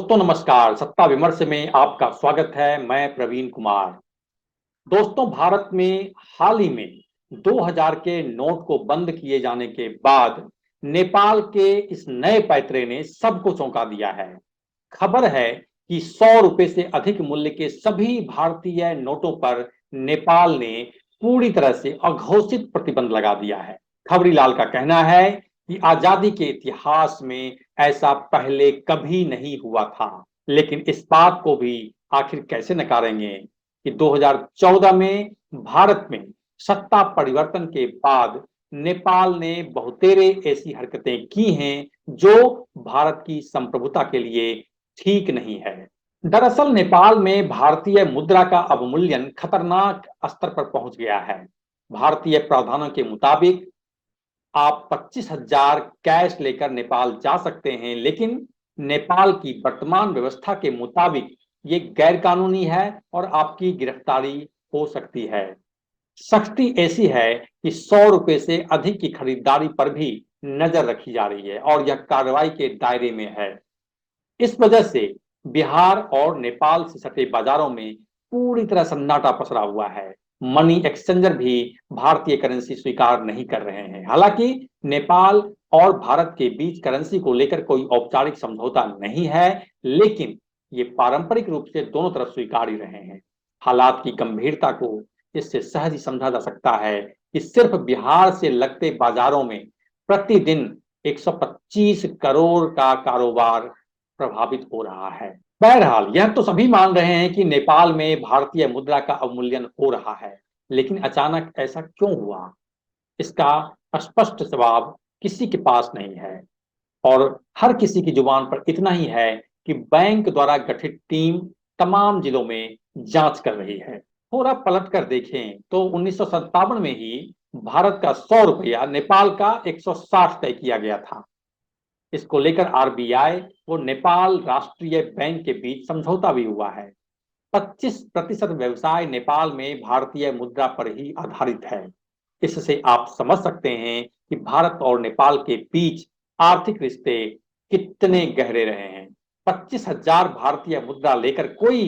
दोस्तों नमस्कार। सत्ता विमर्श में आपका स्वागत है। मैं प्रवीण कुमार। दोस्तों, भारत में हाल ही में 2000 के नोट को बंद किए जाने के बाद नेपाल के इस नए पैतरे ने सबको चौंका दिया है। खबर है कि 100 रुपए से अधिक मूल्य के सभी भारतीय नोटों पर नेपाल ने पूरी तरह से अघोषित प्रतिबंध लगा दिया है। खबरीलाल का कहना है कि आजादी के इतिहास में ऐसा पहले कभी नहीं हुआ था, लेकिन इस बात को भी आखिर कैसे नकारेंगे कि 2014 में भारत में सत्ता परिवर्तन के बाद नेपाल ने बहुतेरे ऐसी हरकतें की हैं जो भारत की संप्रभुता के लिए ठीक नहीं है। दरअसल नेपाल में भारतीय मुद्रा का अवमूल्यन खतरनाक स्तर पर पहुंच गया है। भारतीय प्रावधानों के मुताबिक आप 25,000 कैश लेकर नेपाल जा सकते हैं, लेकिन नेपाल की वर्तमान व्यवस्था के मुताबिक ये गैर कानूनी है और आपकी गिरफ्तारी हो सकती है। सख्ती ऐसी है कि 100 रुपए से अधिक की खरीदारी पर भी नजर रखी जा रही है और यह कार्रवाई के दायरे में है। इस वजह से बिहार और नेपाल से सटे बाजारों में पूरी तरह सन्नाटा पसरा हुआ है। मनी एक्सचेंजर भी भारतीय करेंसी स्वीकार नहीं कर रहे हैं। हालांकि नेपाल और भारत के बीच करेंसी को लेकर कोई औपचारिक समझौता नहीं है, लेकिन ये पारंपरिक रूप से दोनों तरफ स्वीकार ही रहे हैं। हालात की गंभीरता को इससे सहज ही समझा जा सकता है कि सिर्फ बिहार से लगते बाजारों में प्रतिदिन 125 करोड़ का कारोबार प्रभावित हो रहा है। बहरहाल यह तो सभी मान रहे हैं कि नेपाल में भारतीय मुद्रा का अवमूल्यन हो रहा है, लेकिन अचानक ऐसा क्यों हुआ, इसका स्पष्ट जवाब किसी के पास नहीं है। और हर किसी की जुबान पर इतना ही है कि बैंक द्वारा गठित टीम तमाम जिलों में जांच कर रही है। थोड़ा पलट कर देखें तो 1957 में ही भारत का 100 रुपया नेपाल का 160 तय किया गया था। इसको लेकर आरबीआई और नेपाल राष्ट्रीय बैंक के बीच समझौता भी हुआ है। 25% व्यवसाय नेपाल में भारतीय मुद्रा पर ही आधारित है। इससे आप समझ सकते हैं कि भारत और नेपाल के बीच आर्थिक रिश्ते कितने गहरे रहे हैं। 25,000 भारतीय मुद्रा लेकर कोई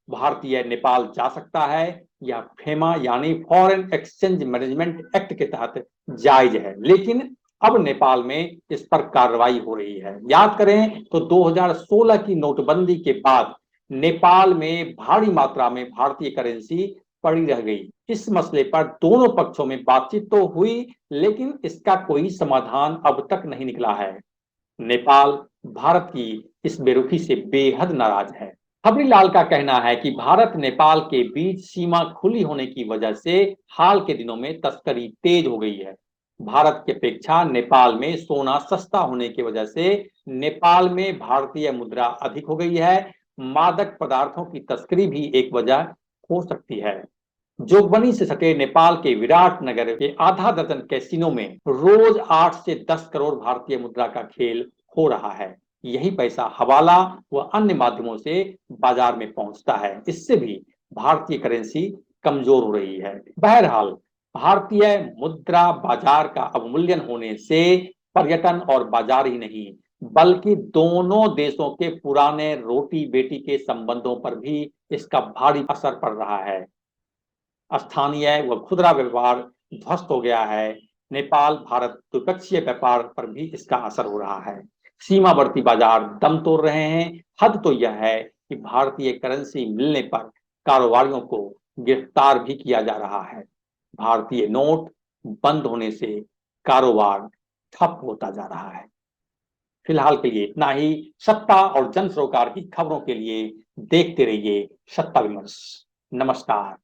भारतीय नेपाल जा सकता है। यह फेमा यानी फॉरेन एक्सचेंज मैनेजमेंट एक्ट के तहत जायज है, लेकिन अब नेपाल में इस पर कार्रवाई हो रही है। याद करें तो 2016 की नोटबंदी के बाद नेपाल में भारी मात्रा में भारतीय करेंसी पड़ी रह गई। इस मसले पर दोनों पक्षों में बातचीत तो हुई, लेकिन इसका कोई समाधान अब तक नहीं निकला है। नेपाल भारत की इस बेरुखी से बेहद नाराज है। खबरीलाल का कहना है कि भारत नेपाल के बीच सीमा खुली होने की वजह से हाल के दिनों में तस्करी तेज हो गई है। भारत की अपेक्षा नेपाल में सोना सस्ता होने की वजह से नेपाल में भारतीय मुद्रा अधिक हो गई है। मादक पदार्थों की तस्करी भी एक वजह हो सकती है। जोगबनी से सटे नेपाल के विराट नगर के आधा दर्जन कैसीनो में रोज 8 से 10 करोड़ भारतीय मुद्रा का खेल हो रहा है। यही पैसा हवाला व अन्य माध्यमों से बाजार में पहुंचता है। इससे भी भारतीय करेंसी कमजोर हो रही है। बहरहाल भारतीय मुद्रा बाजार का अवमूल्यन होने से पर्यटन और बाजार ही नहीं, बल्कि दोनों देशों के पुराने रोटी बेटी के संबंधों पर भी इसका भारी असर पड़ रहा है। स्थानीय व खुदरा व्यापार ध्वस्त हो गया है। नेपाल भारत द्विपक्षीय व्यापार पर भी इसका असर हो रहा है। सीमावर्ती बाजार दम तोड़ रहे हैं। हद तो यह है कि भारतीय करेंसी मिलने पर कारोबारियों को गिरफ्तार भी किया जा रहा है। भारतीय नोट बंद होने से कारोबार ठप होता जा रहा है। फिलहाल के लिए इतना ही। सत्ता और जन सरोकार की खबरों के लिए देखते रहिए सत्ता विमर्श। नमस्कार।